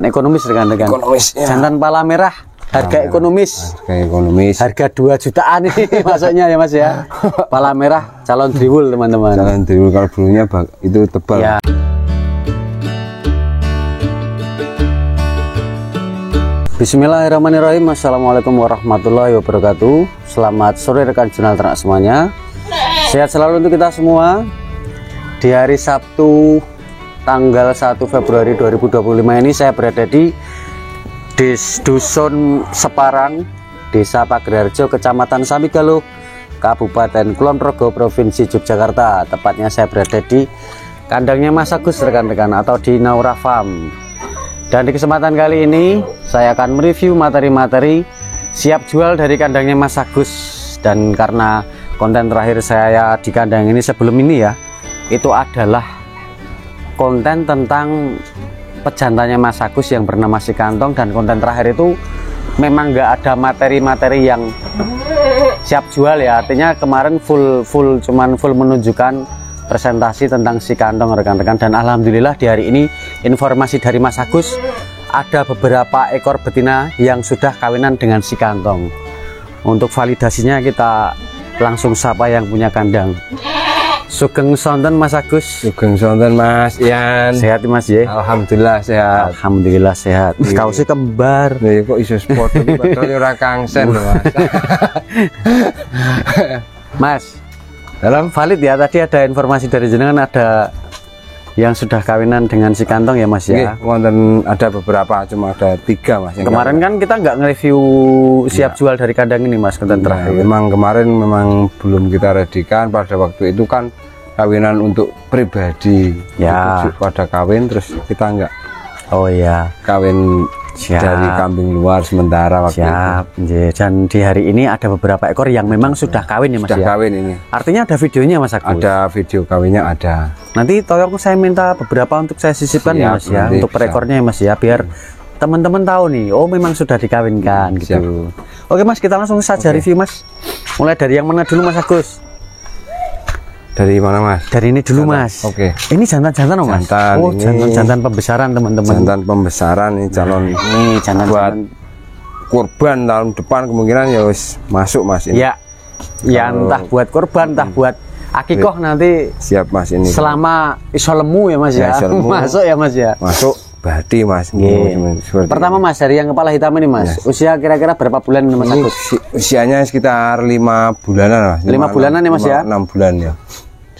Ekonomis rekan-rekan. Ekonomis. Ya. Jantan pala merah, harga ekonomis. Harga ekonomis. Harga 2 jutaan ini masuknya ya Mas ya. Pala merah calon driwul teman-teman. Calon driwul kalau bulunya itu tebal. Ya. Bismillahirrahmanirrahim. Assalamualaikum warahmatullahi wabarakatuh. Selamat sore rekan jurnal ternak semuanya. Sehat selalu untuk kita semua. Di hari Sabtu tanggal 1 Februari 2025 ini saya berada di Dusun Separang, Desa Pagerharjo, Kecamatan Samigalo, Kabupaten Kulon Progo, Provinsi Yogyakarta. Tepatnya saya berada di kandangnya Mas Agus rekan-rekan, atau di Naura Farm. Dan di kesempatan kali ini saya akan mereview materi-materi siap jual dari kandangnya Mas Agus. Dan karena konten terakhir saya di kandang ini sebelum ini ya, itu adalah konten tentang pejantannya Mas Agus yang bernama Si Kantong. Dan konten terakhir itu memang nggak ada materi-materi yang siap jual ya. Artinya kemarin cuman full menunjukkan presentasi tentang Si Kantong rekan-rekan. Dan alhamdulillah di hari ini informasi dari Mas Agus, ada beberapa ekor betina yang sudah kawinan dengan Si Kantong. Untuk validasinya kita langsung sapa yang punya kandang. Sugeng sonten Mas Agus. Sugeng sonten Mas Ian. Sehat Mas ya? Alhamdulillah sehat. Alhamdulillah sehat. Kaosnya kembar. Nih kok iso sport iki padahal ora kangsen lho Mas. Mas, dalam valid ya, tadi ada informasi dari jenengan ada yang sudah kawinan dengan Si Kantong ya Mas ya? Wonten ada beberapa, cuma ada 3 Mas. Kemarin kan kita nggak nge-review siap jual dari kandang ini Mas, konten terakhir. Memang kemarin belum kita redikan, pada waktu itu kan kawinan untuk pribadi ya, pada kawin, terus kita enggak kawin dari kambing luar sementara waktu itu. Dan di hari ini ada beberapa ekor yang memang sudah kawin ya Mas. Sudah kawin ini. Artinya ada videonya Mas Agus? Ada video kawinnya ada. Nanti tolong saya minta beberapa untuk saya sisipkan ya Mas ya, untuk per ekornya ya Mas ya, biar teman-teman tahu nih, oh memang sudah dikawinkan gitu. Oke Mas, kita langsung saja review Mas. Mulai dari yang mana dulu Mas Agus? Dari mana Mas? Dari ini dulu Mas. Oke. Ini jantan-jantan oh Mas? Jantan, oh jantan pembesaran teman-teman. Jantan pembesaran ini calon. Ini jantan buat kurban tahun depan kemungkinan ya wis masuk Mas ini. Ya. Ya entah buat kurban, entah buat akikoh nanti. Siap Mas ini. Selama iso lemu ya Mas ya. Masuk ya Mas ya. Masuk berarti Mas. Pertama Mas, dari yang kepala hitam ini Mas, usia kira-kira berapa bulan Mas Agus? Usianya sekitar 5 bulanan Mas. 5 bulanan ya Mas ya? 6 bulan ya.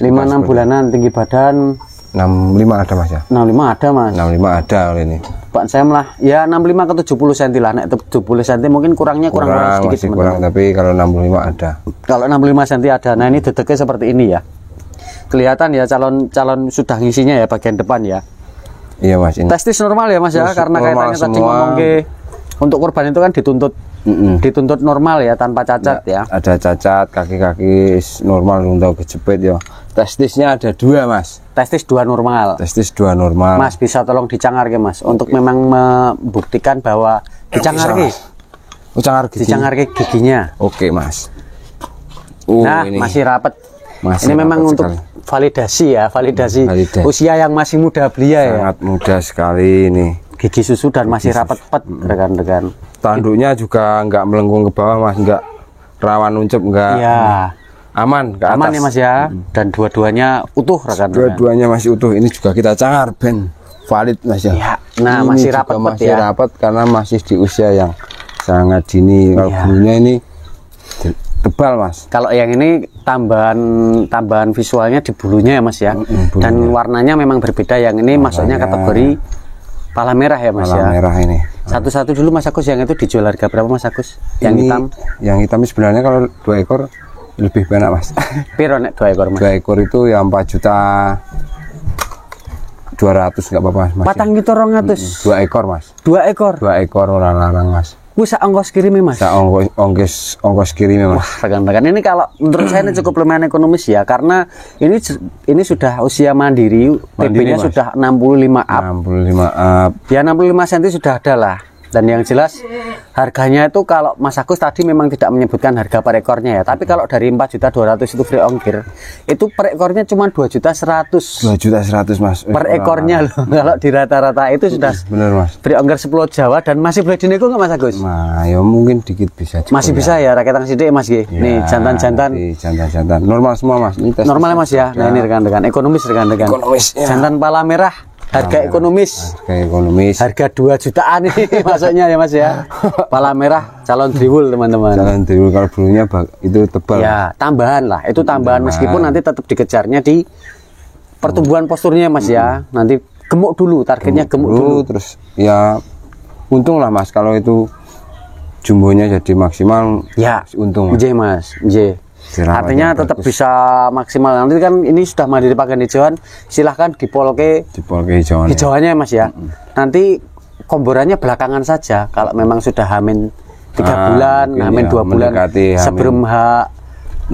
5-6 bulanan. Tinggi badan 65 ada Mas ya? 65 ada Mas. 65 ada ini. Pak saya malah ya 65 ke 70 cm lah. Nek 70 cm mungkin kurang sedikit masih kurang, tapi kalau 65 ada. Kalau 65 cm ada. Nah ini dedeknya seperti ini ya. Kelihatan ya calon sudah ngisinya ya bagian depan ya. Iya Mas ini. Testis normal ya Mas ya, karena kaitannya tadi ngomong untuk kurban itu kan dituntut normal ya, tanpa cacat ya. Ada cacat, kaki-kaki normal untuk kejepit ya. Testisnya ada 2 Mas. Testis 2 normal. Testis 2 normal. Mas bisa tolong dicangar ke Mas, untuk memang membuktikan bahwa dicangar ke. Dicangar ke giginya. Oke Mas. Nah ini masih rapat. Ini memang untuk validasi ya, validasi usia yang masih muda belia ya. Sangat muda sekali ini. Gigi susu dan masih rapat-rapat rekan-rekan. Tanduknya juga enggak melengkung ke bawah Mas, enggak rawan uncup, enggak. Iya. Aman ke atas. Aman ya Mas ya. Dan dua-duanya utuh rekan-rekan. Dua-duanya masih utuh. Ini juga kita cangar ben valid Mas ya. Ya. Nah, ini masih rapat ya. Masih rapat karena masih di usia yang sangat dini. Kalau bulunya ini tebal Mas. Kalau yang ini tambahan visualnya di bulunya ya Mas ya. Dan warnanya memang berbeda. Yang ini masuknya kategori pala merah ya Mas ya. Pala merah ini. Satu-satu dulu Mas Agus, yang itu dijual harga berapa Mas Agus? Yang ini, hitam? Yang hitam sebenarnya kalau 2 ekor lebih banyak Mas. Piro nek 2 ekor Mas? 2 ekor itu ya 4.200.000 enggak apa-apa Mas. 4.200.000. 2 ekor Mas. 2 ekor. 2 ekor orang larang Mas. Wis ongkos kirim Mas. Ongkos kirim Mas. Rekan-rekan, ini kalau menurut saya ini cukup lumayan ekonomis ya, karena ini sudah usia mandiri TB-nya sudah 65 up. 65 up. Ya 65 cm sudah ada lah. Dan yang jelas harganya itu kalau Mas Agus tadi memang tidak menyebutkan harga per ekornya ya, tapi kalau dari 4.200.000 itu free ongkir, itu per ekornya cuma 2.100.000. 2.100.000 Mas. Per ekornya loh. Kalau di rata-rata itu sudah bener Mas. Free ongkir sepuluh Jawa dan masih boleh dinego nggak Mas Agus? Nah, ya mungkin dikit bisa. Masih bisa ya, raketang sidik Mas G. Ya, nih jantan-jantan. Jantan-jantan. Normal semua Mas. Ini Normal Mas ya. Nah, ini rekan-rekan ekonomis rekan-rekan. Ekonomis. Ya. Jantan pala merah. Harga ekonomis. Harga ekonomis. Harga 2 jutaan ini masuknya ya Mas ya. Pala merah calon driwul teman-teman. Calon driwul kalau bulunya itu tebal. Ya, tambahan lah. Itu tambahan meskipun nanti tetap dikejarnya di pertumbuhan posturnya Mas ya. Nanti gemuk dulu, targetnya gemuk dulu. Terus ya untung lah Mas kalau itu jumbonya jadi maksimal. Ya, untung. J Mas, J. Artinya tetap bagus. Bisa maksimal. Nanti kan ini sudah mandiri pakan hijauan, silahkan dipolke hijauannya Mas ya. Nanti komborannya belakangan saja. Kalau memang sudah hamin 3 bulan, hamin 2 bulan sebelum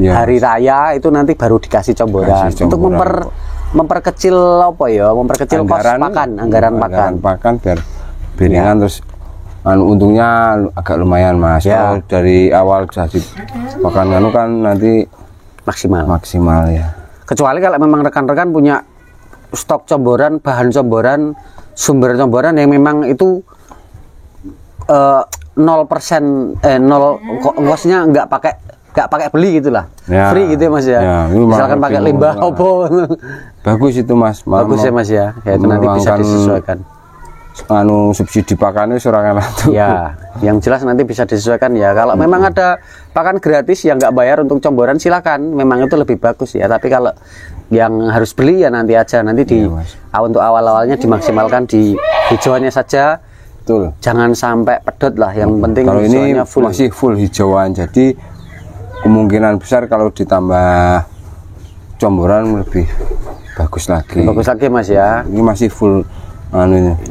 hari raya itu nanti baru dikasih comboran. Untuk memperkecil apa ya? Memperkecil anggaran pakan biar biringan terus. Untungnya agak lumayan Mas. Ya. Kalau dari awal jadi pakan kan nanti maksimal ya. Kecuali kalau memang rekan-rekan punya stok comboran, bahan comboran, sumber comboran yang memang itu 0%, ongkosnya nggak pakai beli gitulah, ya. Free gitu ya Mas ya. Misalkan pakai limbah opo. Bagus itu Mas. Bagus ya Mas ya. Ya itu nanti bisa disesuaikan. Subsidi pakannya seorang itu. Ya, yang jelas nanti bisa disesuaikan ya. Kalau memang ada pakan gratis yang nggak bayar untuk comboran silakan, memang itu lebih bagus ya. Tapi kalau yang harus beli ya nanti aja, nanti untuk awal-awalnya dimaksimalkan di hijauannya saja. Betul. Jangan sampai pedot lah. Yang penting kalau ini masih full hijauan, jadi kemungkinan besar kalau ditambah comboran lebih bagus lagi. Bagus lagi Mas ya. Ini masih full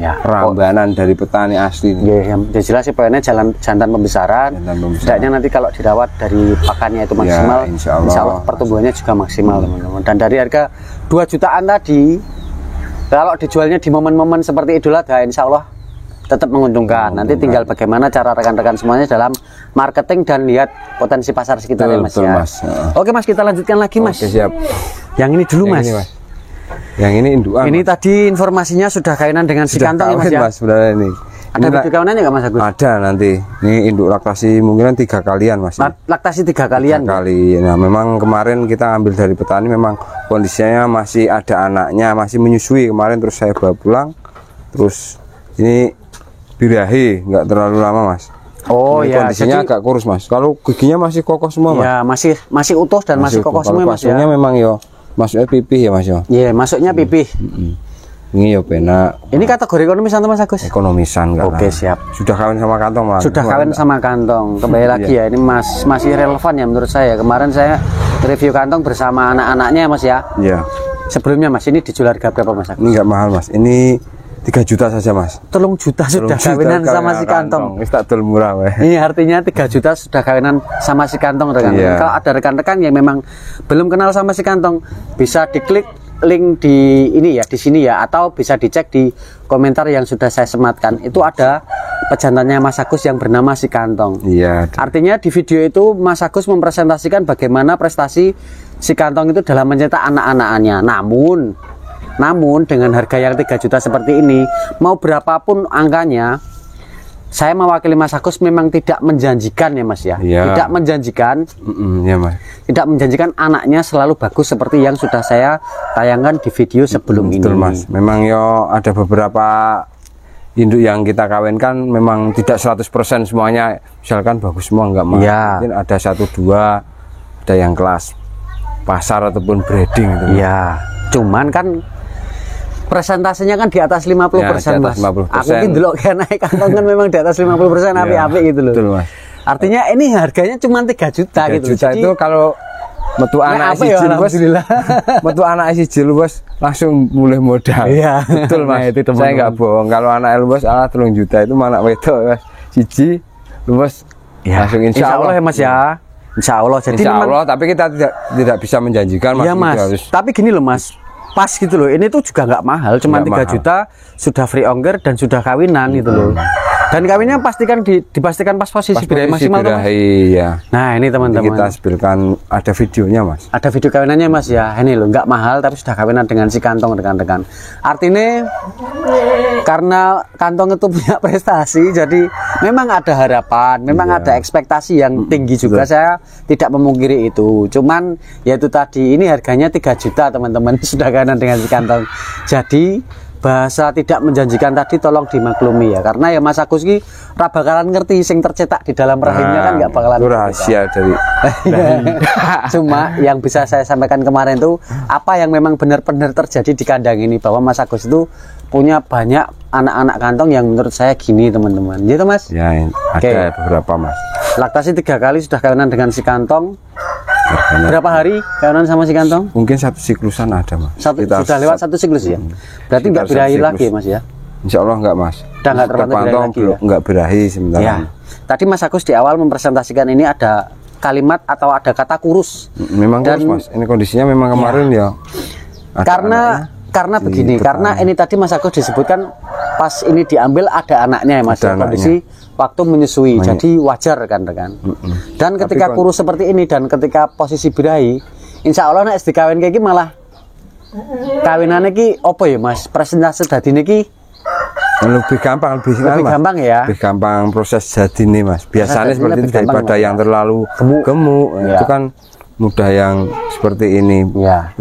ya, rambanan dari petani asli. Ya, yang jelas sih poinnya jantan pembesaran. Setidaknya nanti kalau dirawat dari pakannya itu maksimal, ya, insya Allah pertumbuhannya juga maksimal teman-teman. Dan dari harga 2 jutaan tadi, kalau dijualnya di momen-momen seperti Idul Adha, insya Allah tetap menguntungkan. Nanti tinggal bagaimana cara rekan-rekan semuanya dalam marketing dan lihat potensi pasar sekitar ya Mas ya. Oke Mas, kita lanjutkan lagi Mas. Oke, siap. Yang ini dulu Mas. Yang ini indukan. Ini Mas. Tadi informasinya sudah kawinan dengan si kantong ya Mas ya. Mas, sebenarnya ini. Ada video kawinannya nggak Mas Agus? Ada nanti. Ini induk laktasi mungkin 3 kalian Mas. Laktasi 3 kalian. 3 kali. Nah, memang kemarin kita ambil dari petani memang kondisinya masih ada anaknya, masih menyusui kemarin terus saya bawa pulang. Terus ini birahi nggak terlalu lama Mas. Oh ini ya. Kondisinya agak kurus Mas. Kalau giginya masih kokoh semua Mas. Ya masih utuh dan masih kokoh semua Mas ya. Memang yo. Masuknya pipih ya Mas ya? Iya, masuknya pipih. Ini ya benar. Ini kategori ekonomisan Mas Agus? Ekonomisan. Oke, siap. Sudah kawin sama kantong Mas? Sudah kawin sama kantong. Kembali lagi ya, ini masih relevan ya menurut saya. Kemarin saya review kantong bersama anak-anaknya Mas ya? Iya. Sebelumnya Mas, ini dijual harga berapa Mas Agus? Ini nggak mahal Mas, ini 3 juta saja Mas. 3 juta sudah kawinan sama si kantong. Ini tak murah Mas. Ini artinya 3 juta sudah kawinan sama si kantong rekan-rekan. Yeah. Kalau ada rekan-rekan yang memang belum kenal sama si kantong, bisa diklik link di ini ya, di sini ya, atau bisa dicek di komentar yang sudah saya sematkan. Itu ada pejantannya Mas Agus yang bernama si kantong. Iya. Yeah. Artinya di video itu Mas Agus mempresentasikan bagaimana prestasi si kantong itu dalam mencetak anak-anaknya. Namun dengan harga yang 3 juta seperti ini, mau berapapun angkanya, saya mewakili Mas Agus memang tidak menjanjikan ya Mas ya. Tidak menjanjikan. Ya Mas. Tidak menjanjikan anaknya selalu bagus seperti yang sudah saya tayangkan di video sebelum ini. Betul Mas. Memang ada beberapa induk yang kita kawinkan memang tidak 100% semuanya. Misalkan bagus semua enggak Mas. Mungkin ada 1-2 ada yang kelas pasar ataupun breeding gitu. Iya. Cuman kan presentasenya kan di atas 50% ya, Mas. 50%. Aku ini dulu kayak naik kantong kan memang di atas 50% api-api gitu loh. Betul, Mas. Artinya ini harganya cuma 3 juta 3 gitu. 3 juta itu kalau metu anak si Jil Bos, metu anak si Jil Bos langsung mulai modal. Iya. Betul Mas. Itu saya nggak bohong. Kalau anak Bos 3 juta itu mana wedok Mas. Siji Bos langsung insya Allah ya Mas ya. Insya Allah. Jadi insya Allah, tapi kita tidak bisa menjanjikan Mas. Iya Mas. Tapi gini loh Mas. Pas gitu loh, ini tuh juga nggak mahal, cuma 3 juta sudah free ongkir dan sudah kawinan gitu loh. Dan kawinnya dipastikan pas posisi birahi maksimal tuh, Mas? Ya. Nah ini teman-teman, kita sebelkan ada videonya Mas. Ada video kawinannya Mas ya. Ini loh, nggak mahal tapi sudah kawinan dengan si Kantong rekan-rekan. Artinya karena Kantong itu punya prestasi, jadi memang ada harapan, memang ada ekspektasi yang tinggi juga. Saya tidak memungkiri itu. Cuman ya itu tadi, ini harganya 3 juta teman-teman, sudah kawinan dengan si Kantong. Jadi bahasa tidak menjanjikan tadi tolong dimaklumi ya, karena ya Mas Agus ki ra bakalan ngerti sing tercetak di dalam rahimnya kan nggak bakalan itu rahasia dari cuma yang bisa saya sampaikan kemarin tuh apa yang memang benar-benar terjadi di kandang ini, bahwa Mas Agus itu punya banyak anak-anak Kantong yang menurut saya gini teman-teman, gitu Mas ya. Ada beberapa Mas, laktasi 3 kali sudah kawinan dengan si Kantong. Berapa hari kawinan sama si Kantong? Mungkin 1 siklusan ada Mas. Sudah lewat 1 siklus ya? Berarti nggak birahi lagi Mas ya? Insya Allah nggak Mas. Udah nggak terpantau lagi ya? Nggak birahi sebentar ya. Tadi Mas Agus di awal mempresentasikan ini ada kalimat atau ada kata kurus. Memang kurus Mas, ini kondisinya memang kemarin ya. Karena begini, karena ini tadi Mas Agus disebutkan pas ini diambil ada anaknya ya Mas, kondisi waktu menyusui, jadi wajar kan rekan. Dan ketika kurus seperti ini dan ketika posisi birahi, insya Allah nek dikawin kayak gini malah kawinannya ki apa ya Mas, presentasi tadi niki lebih gampang, lebih gampang ya, lebih gampang proses jadi nih Mas. Biasanya seperti itu daripada yang terlalu gemuk itu kan mudah yang seperti ini ya.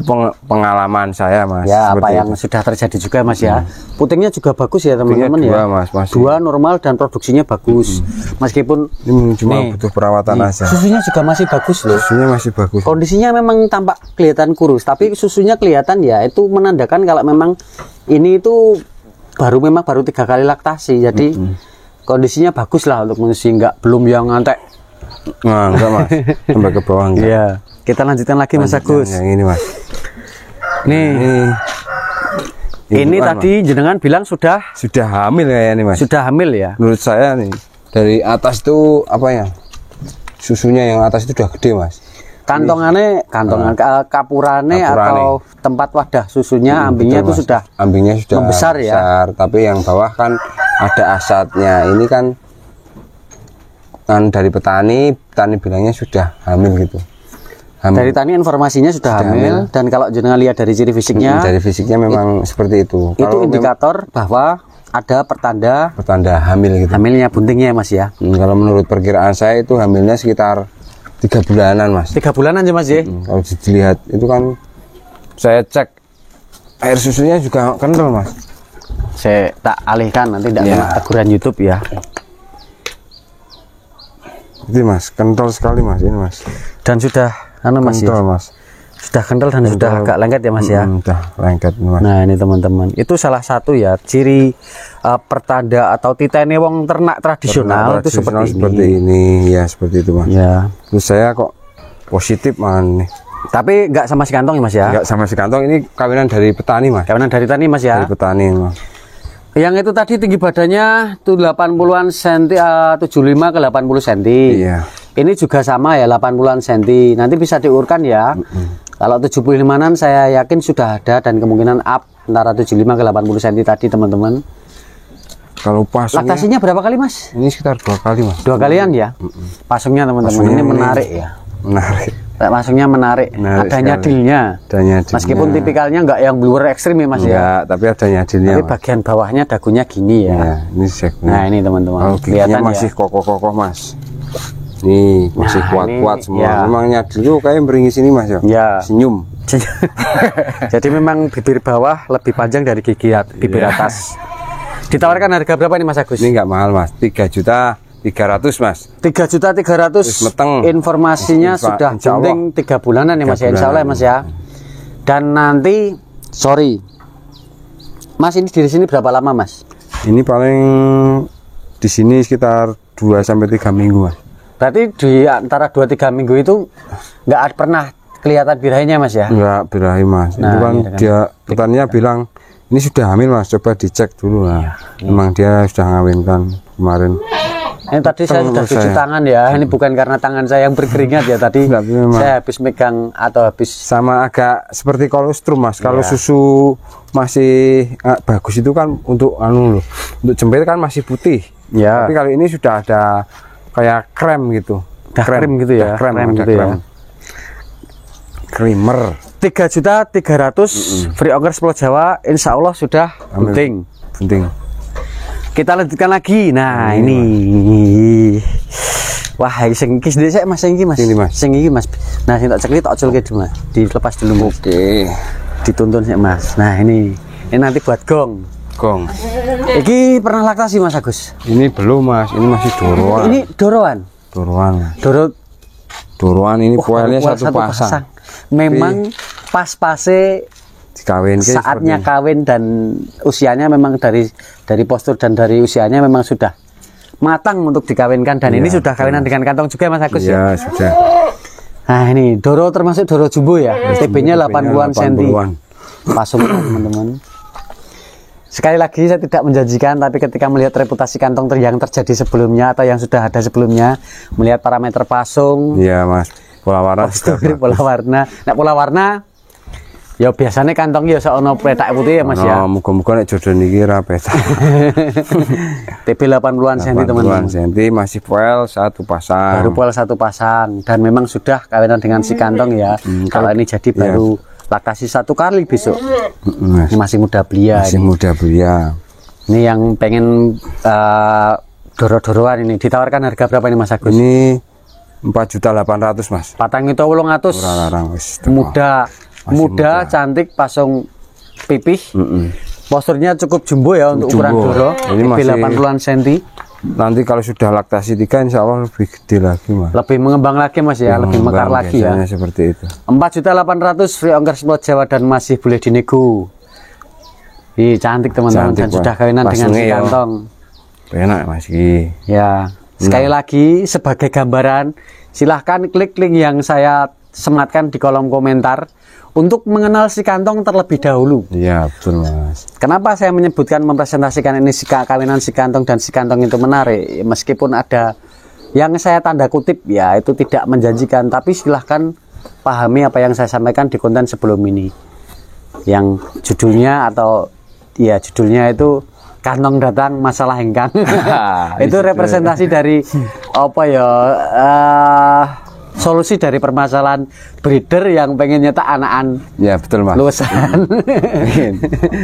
Pengalaman saya Mas ya, apa yang itu sudah terjadi juga Mas ya. Putingnya juga bagus ya teman-teman ya Mas, dua normal dan produksinya bagus. Meskipun ini cuma butuh perawatan aja. Susunya juga masih bagus loh, susunya masih bagus. Kondisinya memang tampak kelihatan kurus tapi susunya kelihatan ya, itu menandakan kalau memang ini itu baru 3 kali laktasi, jadi kondisinya bagus lah untuk menyusui, belum yang ngantek. Nah, enggak Mas, sampai ke bawah enggak. Iya. Kita lanjutkan lagi Mas Agus. Yang ini Mas. Nih. Ini tadi Mas, jenengan bilang sudah hamil kayaknya Mas. Sudah hamil ya. Menurut saya nih dari atas tuh apa ya? Susunya yang atas itu udah gede Mas. Kantongan kapurane atau tempat wadah susunya, ambingnya itu sudah membesar ya. Tapi yang bawah kan ada asatnya. Ini kan dari petani bilangnya sudah hamil gitu. Dari tani informasinya sudah hamil. Dan kalau jenengan lihat dari ciri fisiknya, memang seperti itu. Itu indikator bahwa ada pertanda hamil gitu. Hamilnya buntingnya Mas ya. Kalau menurut perkiraan saya itu hamilnya sekitar 3 bulanan Mas. 3 bulanan aja Mas ya. Kalau dilihat itu kan saya cek air susunya juga kental Mas. Saya tak alihkan nanti tidak kena teguran YouTube ya. Itu Mas, kental sekali Mas ini Mas. Dan sudah Mas kental ya? Mas. Sudah kental dan sudah agak lengket ya Mas ya. Sudah lengket Mas. Nah ini teman-teman, itu salah satu ya ciri pertanda atau titene wong ternak tradisional itu seperti ini ya, seperti itu Mas. Ya. Terus saya kok positif man nih. Tapi nggak sama si Kantong ya Mas ya? Nggak sama si Kantong, ini kawinan dari petani Mas. Kawinan dari petani Mas ya? Dari petani Mas. Yang itu tadi tinggi badannya tuh 80-an cm, 75 ke 80 cm. Iya. Ini juga sama ya 80-an cm. Nanti bisa diurutkan ya. Kalau 75-an saya yakin sudah ada dan kemungkinan up antara 75 ke 80 cm tadi teman-teman. Kalau pasungnya, laktasinya berapa kali Mas? Ini sekitar 2 kali Mas. 2 kalian ya? Pasungnya teman-teman ini menarik ya. Menarik. Masuknya menarik ada nyadilnya. Meskipun tipikalnya nggak yang blur ekstrim ya Mas ya. Tapi ada nyadilnya. Tapi bagian bawahnya dagunya gini ya. Ini segmen. Nah ini teman-teman. Kelihatannya masih kokoh-kokoh Mas. Nih masih kuat-kuat semua. Ya. Memang nyadil tuh kayak beringis ini Mas ya. Senyum. Jadi memang bibir bawah lebih panjang dari gigi bibir atas. Ditawarkan harga berapa nih Mas Agus? Ini nggak mahal Mas, 3.300.000 Mas. 3.300.000. Informasinya sudah penting 3 bulanan ya Mas ya, insya Allah ya Mas ya. Dan nanti Mas ini di sini berapa lama Mas? Ini paling di sini sekitar 2-3 minggu Mas. Berarti di antara 2-3 minggu itu nggak pernah kelihatan birahinya Mas ya? Enggak birahi Mas. Itu kan dia petaninya bilang ini sudah hamil Mas, coba dicek dulu lah. Memang dia sudah ngawinkan kemarin. Ini tadi saya sudah cuci tangan ya. Ini bukan karena tangan saya yang berkeringat ya tadi. Saya habis megang atau habis sama agak seperti kolostrum Mas. Kalau susu masih bagus itu kan untuk untuk jember kan masih putih. Ya. Tapi kali ini sudah ada kayak krem gitu. Krem gitu ya. Krem gitu ya. Creamer 3.300.000 free ongkir Pulau Jawa, insya Allah sudah penting. Kita lanjutkan lagi. Nah, ini. Wah, sing iki sik Mas, sing iki Mas. Sing iki Mas. Nah, sing tak cekli tak oculke dulu Mas. Dilepas dulu. Oke. Dituntun sik Mas. Nah, ini nanti buat gong. Iki pernah laktasi Mas Agus? Ini belum Mas, ini masih doroan. Ini doroan. Doroan ini poelnya satu pasang. Memang pas-pase saatnya kawin dan usianya memang dari postur dan dari usianya memang sudah matang untuk dikawinkan dan ini sudah kawinan dengan kantong juga Mas Agus ya? Sudah. Nah ini Doro termasuk Doro jumbo ya, TB-nya 80-an cm. Pasung teman-teman. Sekali lagi saya tidak menjanjikan, tapi ketika melihat reputasi kantong yang terjadi sebelumnya atau yang sudah ada sebelumnya, melihat parameter pasung, iya Mas, pola warna, pola warna, ya biasanya kantong ya seono petak putih ya Mas ya. Muga-muga nek jodoh niki ra petak. TB 80-an cm teman-teman. 80-an cm masih poel satu pasang. Baru poel satu pasang dan memang sudah kawinan dengan si kantong ya. Kalau ini jadi baru laktasi 1 kali besok. Masih muda belia. Ini yang pengen doro-doroan ini ditawarkan harga berapa ini Mas Agus? Ini 4.800.000 Mas. Patang itu 800. Muda, cantik, pasung pipih. Posturnya cukup jumbo ya untuk ukuran doro. Ini masih 80-an cm. Nanti kalau sudah laktasi 3 insya Allah lebih gede lagi Mas. Lebih mengembang lagi Mas ya, lebih mekar lagi ya. Seperti itu. 4.800.000 free ongkir Pulau Jawa dan masih boleh dinego. Ih cantik teman-teman dan sudah kawinan dengan si kantong. Enak Mas. Ya. Sekali lagi sebagai gambaran silahkan klik link yang saya sematkan di kolom komentar untuk mengenal si kantong terlebih dahulu. Iya betul Mas. Kenapa saya menyebutkan mempresentasikan ini kawinan si kantong dan si kantong itu menarik, meskipun ada yang saya tanda kutip ya itu tidak menjanjikan, tapi silahkan pahami apa yang saya sampaikan di konten sebelum ini yang judulnya itu kantong datang masalah hengkang. Itu representasi dari apa ya solusi dari permasalahan breeder yang pengen nyetak anakan. Ya betul Mas. Luasan.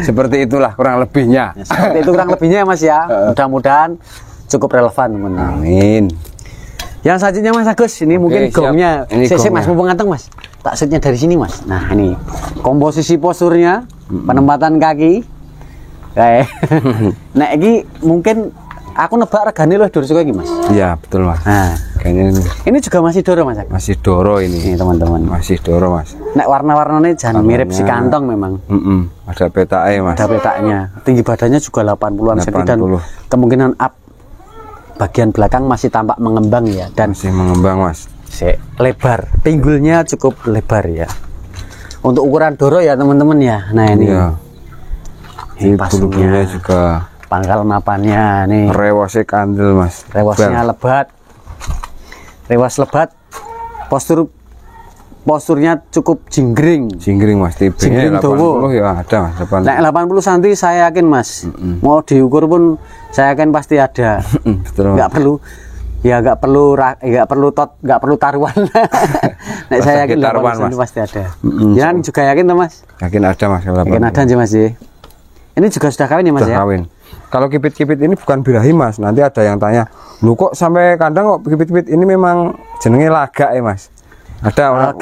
Seperti itulah kurang lebihnya. Ya, seperti itu kurang lebihnya Mas ya. Mudah-mudahan cukup relevan teman. Amin. Yang selanjutnya Mas Agus, ini mungkin gongnya. Saya Mas mumpung nganteng Mas. Tak setnya dari sini Mas. Nah ini komposisi posturnya, penempatan kaki. Kayak. Nah ini mungkin aku nebak regane loh doro iki Mas. Iya betul Mas. Nah kayaknya ini juga masih doro Mas. Masih doro ini teman-teman. Masih doro Mas. Nek warna-warnanya jangan mirip si kantong memang. Ada petake Mas. Ada petaknya. Tinggi badannya juga 80-an cm dan kemungkinan up bagian belakang masih tampak mengembang ya dan masih mengembang Mas. Lebar. Pinggulnya cukup lebar ya. Untuk ukuran doro ya teman-teman ya. Nah ini. Iya. Ini bulu-bulunya juga. Pangkal mapannya nih. Rewasnya kandel Mas. Rewasnya lebat. Rewas lebat. Posturnya cukup jinggring. Jinggring Mas. TB-nya 80 ya ada Mas. 80. Nah 80 cm saya yakin Mas. Mau diukur pun saya yakin pasti ada. Betul. Nggak perlu taruhan. Nah, saya yakin taruhan Mas. Pasti ada. Jangan juga yakin tuh Mas. Yakin ada Mas. Yakin ada aja Mas ya. Ini juga sudah kawin ya Mas ya? Kawin. Kalau kipit-kipit ini bukan birahi Mas. Nanti ada yang tanya, lu kok sampai kandang kok kipit-kipit ini memang jenenge lagak ya Mas. Ada orang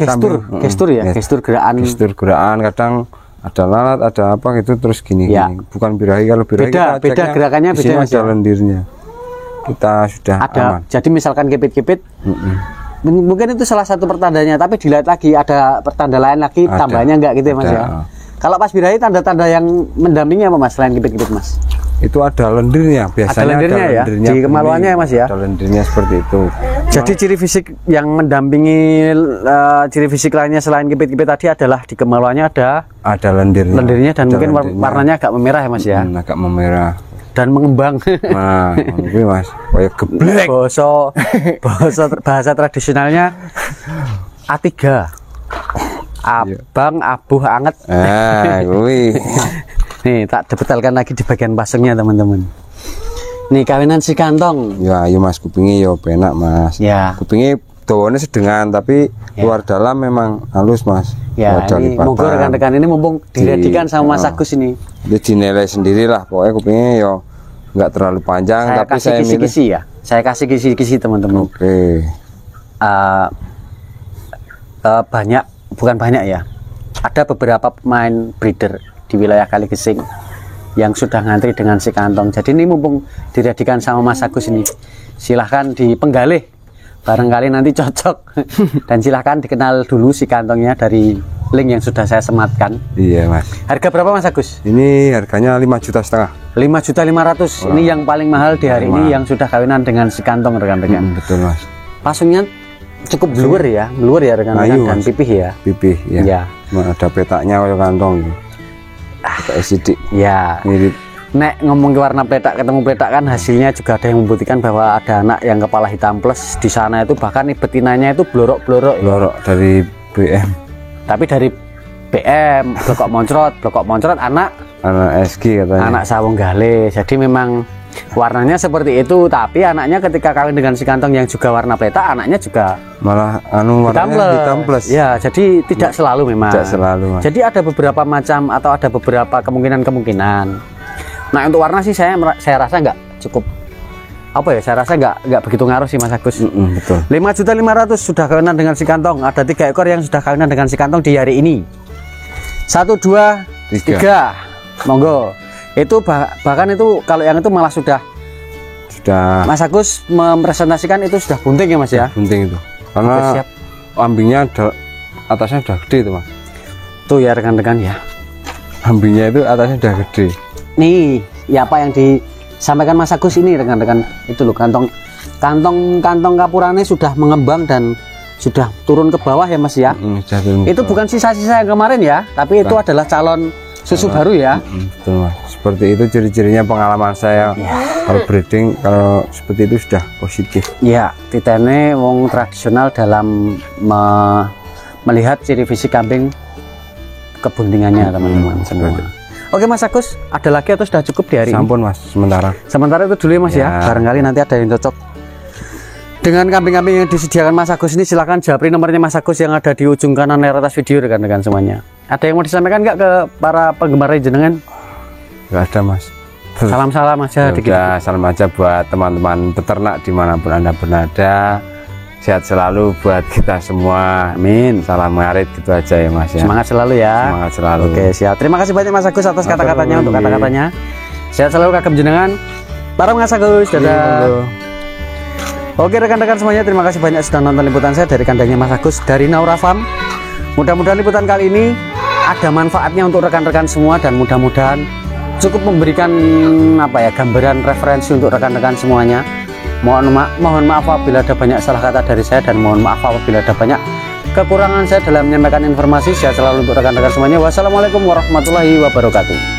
gestur ya, gestur gerakan kadang ada lalat, ada apa gitu terus gini. Bukan birahi. Kalau birahi beda gerakannya beda Mas. Ada lendirnya. Kita sudah ada aman. Jadi misalkan kipit-kipit mungkin itu salah satu pertandanya, tapi dilihat lagi ada pertanda lain lagi tambahnya enggak gitu ya Mas ya. Kalau pas birahi tanda-tanda yang mendampingi apa Mas selain kipit-kipit Mas? Itu ada lendirnya biasanya. Ada lendirnya ya di kemaluannya ya Mas ya. Ada lendirnya seperti itu. Jadi ciri fisik yang mendampingi ciri fisik lainnya selain kipit-kipit tadi adalah di kemaluannya ada lendirnya dan mungkin warnanya agak memerah ya Mas ya. Agak memerah dan mengembang. Nah, ini Mas, kayak geblek. Bahasa tradisionalnya A3. Abang abuh anget. Nih, tak dibetulkan lagi di bagian pasungnya teman-teman. Nih kawinan si kantong. Ya, ayo Mas, kupingnya yo penak Mas. Ya. Kupingnya dawane sedengan tapi luar dalam memang halus Mas. Ya, ini monggo rekan-rekan ini mumpung diredikan sama Mas Agus ini. Dia dinilai sendirilah, pokoknya kupingnya yo nggak terlalu panjang, saya tapi kasih saya kisi-kisi ya. Saya kasih kisi-kisi teman-teman. Oke. Banyak, bukan banyak ya. Ada beberapa pemain breeder di wilayah Kaligesing yang sudah ngantri dengan si kantong. Jadi ini mumpung diredikan sama Mas Agus ini, silahkan dipenggalih, barangkali nanti cocok. Dan silahkan dikenal dulu si kantongnya dari link yang sudah saya sematkan. Iya Mas. Harga berapa Mas Agus? Ini harganya 5,5 juta. 5.500.000. Ini yang paling mahal di hari ini yang sudah kawinan dengan si kantong rekan-rekan. Betul Mas. Pasungnya cukup blur ya rekan-rekan, dan pipih ya. Pipih ya. Ya. Ada petaknya kayak kantong. Kayak sidik. Ya. Mirip. Nek ngomong ke warna petak ketemu petak kan hasilnya juga ada yang membuktikan bahwa ada anak yang kepala hitam plus di sana itu bahkan betinanya itu blorok dari BM. Tapi dari BM blokok moncrot anak SG katanya. Anak sawung gale. Jadi memang warnanya seperti itu, tapi anaknya ketika kawin dengan si kantong yang juga warna petak, anaknya juga malah warnanya hitam plus. Ya, jadi tidak selalu memang. Tidak selalu Mas. Jadi ada beberapa macam atau ada beberapa kemungkinan. Nah untuk warna sih saya rasa nggak cukup saya rasa nggak begitu ngaruh sih Mas Agus. Betul. 5.500.000 sudah kawinan dengan si kantong. Ada 3 ekor yang sudah kawinan dengan si kantong di hari ini. 1, 2, 3. Monggo. Itu bahkan itu kalau yang itu malah sudah Mas Agus mempresentasikan itu sudah bunting ya Mas ya. Bunting itu. Karena siap. Ambingnya atasnya udah gede itu Mas. Tuh ya rekan-rekan ya. Ambingnya itu atasnya udah gede. Nih, ya apa yang disampaikan Mas Agus ini rekan-rekan, itu loh kantong kapurannya sudah mengembang dan sudah turun ke bawah ya Mas ya. Itu bukan sisa-sisa yang kemarin ya, tapi itu adalah calon susu baru ya. Betul Mas. Seperti itu ciri-cirinya pengalaman saya. Kalau breeding kalau seperti itu sudah positif. Ya, titene wong tradisional dalam melihat ciri fisik kambing kebuntingannya teman-teman semua. Oke Mas Agus, ada lagi atau sudah cukup di hari ini? Sampun Mas, sementara itu dulu ya Mas ya. Barangkali nanti ada yang cocok dengan kambing-kambing yang disediakan Mas Agus ini. Silahkan japri nomornya Mas Agus yang ada di ujung kanan layar atas video rekan-rekan semuanya. Ada yang mau disampaikan nggak ke para penggemar jenengan? Nggak ada Mas. Salam-salam aja. Salam aja buat teman-teman peternak dimanapun Anda berada. Sehat selalu buat kita semua. Amin. Salam ngarit gitu aja ya Mas ya. Semangat selalu ya. Semangat selalu. Oke siap. Terima kasih banyak Mas Agus atas kata-katanya. Untuk kata-katanya. Sehat selalu kagem jenengan. Para Mas Agus. Dadah. Oke rekan-rekan semuanya, terima kasih banyak sudah nonton liputan saya dari kandangnya Mas Agus dari Naura Farm. Mudah-mudahan liputan kali ini ada manfaatnya untuk rekan-rekan semua dan mudah-mudahan cukup memberikan gambaran referensi untuk rekan-rekan semuanya. Mohon maaf apabila ada banyak salah kata dari saya dan mohon maaf apabila ada banyak kekurangan saya dalam menyampaikan informasi. Sehat selalu untuk rekan-rekan semuanya. Wassalamualaikum warahmatullahi wabarakatuh.